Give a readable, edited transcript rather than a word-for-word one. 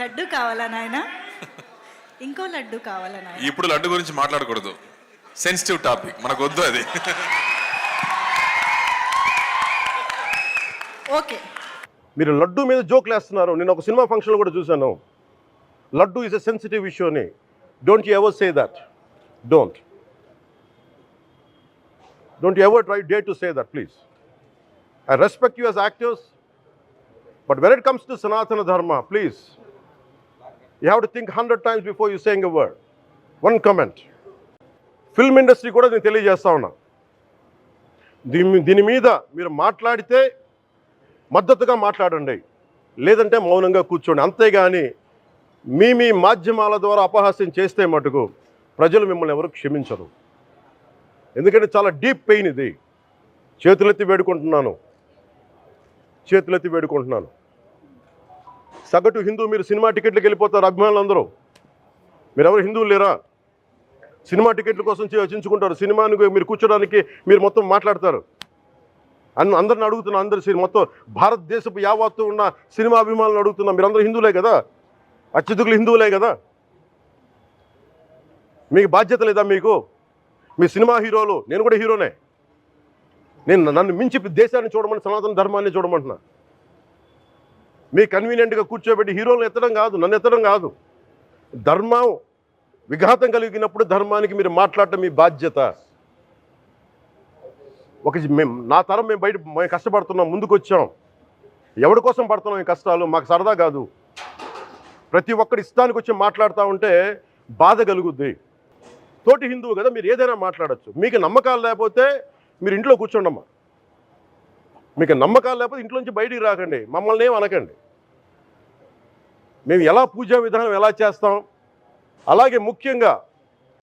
లడ్డు కావాలా నాయన? ఇంకో లడ్డు కావాలా నాయన? ఇప్పుడు లడ్డు గురించి మాట్లాడకూడదు, సెన్సిటివ్ టాపిక్, మనకు వద్దు అది. ఓకే. మీరు లడ్డు మీద జోక్లు వేస్తున్నారు. నేను ఒక సినిమా ఫంక్షన్లో కూడా చూశాను. Laddu is a sensitive issue అని. Don't you ever say that. Don't you ever try డే to say that, please. I respect you as actors, but when it comes to Sanatana Dharma, please, you have to think 100 times before you saying a word. One comment. Film industry కూడా నేను తెలియజేస్తా ఉన్నా, దీని మీద మీరు మాట్లాడితే మద్దతుగా మాట్లాడండి, లేదంటే మౌనంగా కూర్చోండి. అంతేగాని మీ మాధ్యమాల ద్వారా అపహాస్యం చేస్తే మటుకు ప్రజలు మిమ్మల్ని ఎవరు క్షమించరు. ఎందుకంటే చాలా డీప్ పెయిన్ ఇది. చేతులెత్తి వేడుకుంటున్నాను. సగటు హిందూ మీరు సినిమా టికెట్లకు వెళ్ళిపోతారు. అభిమానులు అందరూ మీరు ఎవరు హిందువులు లేరా? సినిమా టికెట్ల కోసం చించుకుంటారు. సినిమాని మీరు కూర్చోడానికి మీరు మొత్తం మాట్లాడతారు. అందరిని అడుగుతున్నా, మొత్తం భారతదేశపు యావత్తు ఉన్న సినిమా అభిమానులను అడుగుతున్నా, మీరు అందరూ హిందువులే కదా? అత్యధికులు హిందువులే కదా? మీకు బాధ్యత లేదా? మీకు మీ సినిమా హీరోలు, నేను కూడా హీరోనే, నన్ను మించి దేశాన్ని చూడమని, సనాతన ధర్మాన్ని చూడమంటున్నా. మీ కన్వీనియంట్గా కూర్చోబెట్టి హీరోలను ఎత్తడం కాదు, నన్ను ఎత్తడం కాదు. ధర్మం విఘాతం కలిగినప్పుడు ధర్మానికి మీరు మాట్లాడటం మీ బాధ్యత. నా తరం మేము కష్టపడుతున్నాం, ముందుకు వచ్చాం. ఎవరి కోసం పడుతున్నాం ఈ కష్టాలు? మాకు సరదా కాదు. ప్రతి ఒక్కరి ఇష్టానికి వచ్చి మాట్లాడుతూ ఉంటే బాధ కలుగుద్ది. తోటి హిందువు కదా, మీరు ఏదైనా మాట్లాడచ్చు. మీకు నమ్మకాలు లేకపోతే మీరు ఇంట్లో కూర్చోండమ్మా. మీకు నమ్మకాలు లేకపోతే ఇంట్లోంచి బయటికి రాకండి, మమ్మల్ని ఏం అనకండి. మేము ఎలా పూజా విధానం ఎలా చేస్తాం, అలాగే ముఖ్యంగా